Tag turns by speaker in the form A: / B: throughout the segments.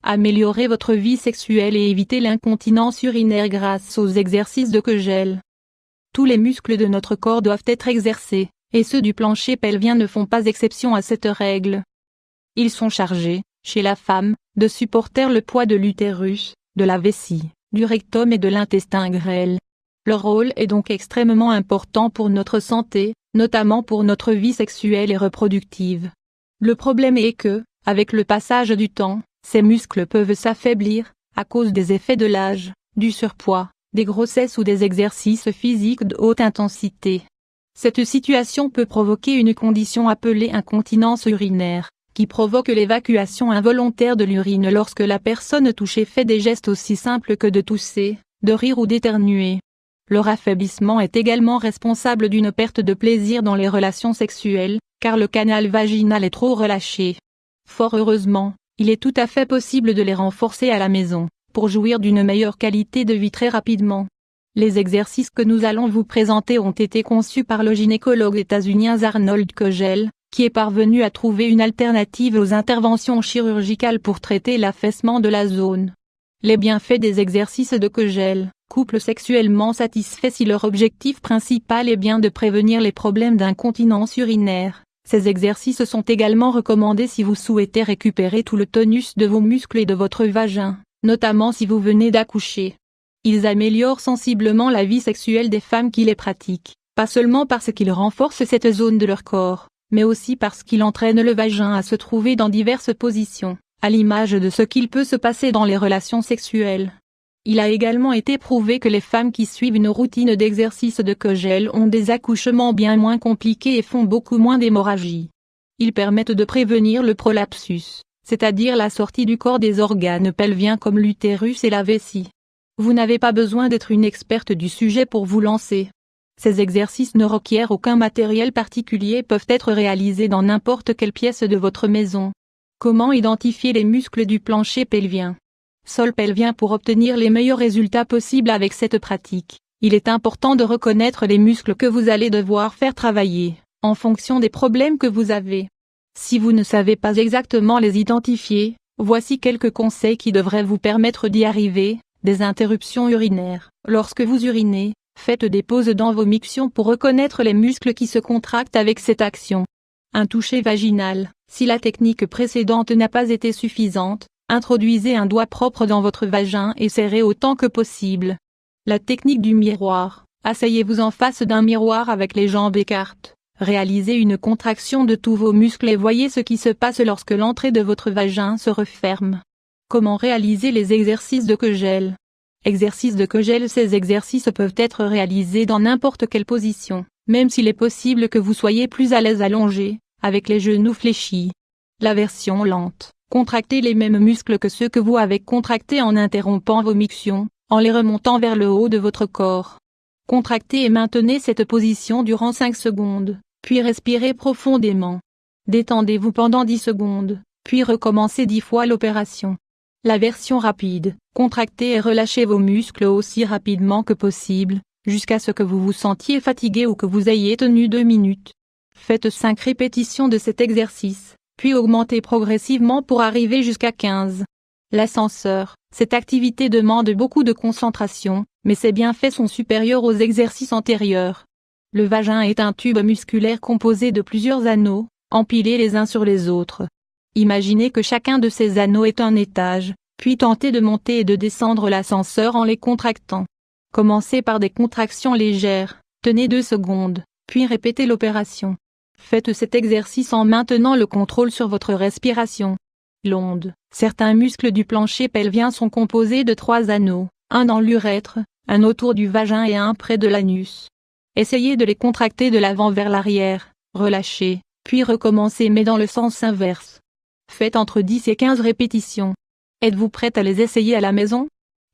A: Améliorez votre vie sexuelle et évitez l'incontinence urinaire grâce aux exercices de Kegel. Tous les muscles de notre corps doivent être exercés, et ceux du plancher pelvien ne font pas exception à cette règle. Ils sont chargés, chez la femme, de supporter le poids de l'utérus, de la vessie, du rectum et de l'intestin grêle. Leur rôle est donc extrêmement important pour notre santé, notamment pour notre vie sexuelle et reproductive. Le problème est que, avec le passage du temps, ces muscles peuvent s'affaiblir, à cause des effets de l'âge, du surpoids, des grossesses ou des exercices physiques de haute intensité. Cette situation peut provoquer une condition appelée incontinence urinaire, qui provoque l'évacuation involontaire de l'urine lorsque la personne touchée fait des gestes aussi simples que de tousser, de rire ou d'éternuer. Leur affaiblissement est également responsable d'une perte de plaisir dans les relations sexuelles, car le canal vaginal est trop relâché. Fort heureusement, il est tout à fait possible de les renforcer à la maison, pour jouir d'une meilleure qualité de vie très rapidement. Les exercices que nous allons vous présenter ont été conçus par le gynécologue états-unien Arnold Kegel, qui est parvenu à trouver une alternative aux interventions chirurgicales pour traiter l'affaissement de la zone. Les bienfaits des exercices de Kegel, couple sexuellement satisfait si leur objectif principal est bien de prévenir les problèmes d'incontinence urinaire. Ces exercices sont également recommandés si vous souhaitez récupérer tout le tonus de vos muscles et de votre vagin, notamment si vous venez d'accoucher. Ils améliorent sensiblement la vie sexuelle des femmes qui les pratiquent, pas seulement parce qu'ils renforcent cette zone de leur corps, mais aussi parce qu'ils entraînent le vagin à se trouver dans diverses positions, à l'image de ce qu'il peut se passer dans les relations sexuelles. Il a également été prouvé que les femmes qui suivent une routine d'exercice de Kegel ont des accouchements bien moins compliqués et font beaucoup moins d'hémorragie. Ils permettent de prévenir le prolapsus, c'est-à-dire la sortie du corps des organes pelviens comme l'utérus et la vessie. Vous n'avez pas besoin d'être une experte du sujet pour vous lancer. Ces exercices ne requièrent aucun matériel particulier et peuvent être réalisés dans n'importe quelle pièce de votre maison. Comment identifier les muscles du plancher pelvien ? Sol pelvien. Pour obtenir les meilleurs résultats possibles avec cette pratique, il est important de reconnaître les muscles que vous allez devoir faire travailler, en fonction des problèmes que vous avez. Si vous ne savez pas exactement les identifier, voici quelques conseils qui devraient vous permettre d'y arriver. Des interruptions urinaires. Lorsque vous urinez, faites des pauses dans vos mictions pour reconnaître les muscles qui se contractent avec cette action. Un toucher vaginal. Si la technique précédente n'a pas été suffisante, introduisez un doigt propre dans votre vagin et serrez autant que possible. La technique du miroir. Asseyez-vous en face d'un miroir avec les jambes écartes. Réalisez une contraction de tous vos muscles et voyez ce qui se passe lorsque l'entrée de votre vagin se referme. Comment réaliser les exercices de Kegel ? Exercices de Kegel. Ces exercices peuvent être réalisés dans n'importe quelle position, même s'il est possible que vous soyez plus à l'aise allongé, avec les genoux fléchis. La version lente. Contractez les mêmes muscles que ceux que vous avez contractés en interrompant vos mictions, en les remontant vers le haut de votre corps. Contractez et maintenez cette position durant 5 secondes, puis respirez profondément. Détendez-vous pendant 10 secondes, puis recommencez 10 fois l'opération. La version rapide. Contractez et relâchez vos muscles aussi rapidement que possible, jusqu'à ce que vous vous sentiez fatigué ou que vous ayez tenu 2 minutes. Faites 5 répétitions de cet exercice, puis augmentez progressivement pour arriver jusqu'à 15. L'ascenseur. Cette activité demande beaucoup de concentration, mais ses bienfaits sont supérieurs aux exercices antérieurs. Le vagin est un tube musculaire composé de plusieurs anneaux, empilés les uns sur les autres. Imaginez que chacun de ces anneaux est un étage, puis tentez de monter et de descendre l'ascenseur en les contractant. Commencez par des contractions légères, tenez 2 secondes, puis répétez l'opération. Faites cet exercice en maintenant le contrôle sur votre respiration. L'onde. Certains muscles du plancher pelvien sont composés de 3 anneaux, un dans l'urètre, un autour du vagin et un près de l'anus. Essayez de les contracter de l'avant vers l'arrière, relâchez, puis recommencez mais dans le sens inverse. Faites entre 10 et 15 répétitions. Êtes-vous prête à les essayer à la maison ?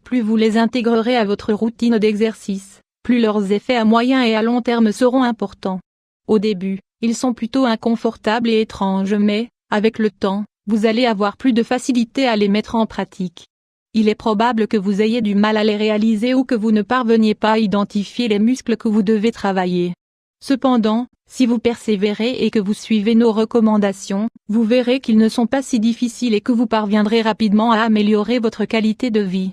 A: Plus vous les intégrerez à votre routine d'exercice, plus leurs effets à moyen et à long terme seront importants. Au début, ils sont plutôt inconfortables et étranges mais, avec le temps, vous allez avoir plus de facilité à les mettre en pratique. Il est probable que vous ayez du mal à les réaliser ou que vous ne parveniez pas à identifier les muscles que vous devez travailler. Cependant, Si vous persévérez et que vous suivez nos recommandations, vous verrez qu'ils ne sont pas si difficiles et que vous parviendrez rapidement à améliorer votre qualité de vie.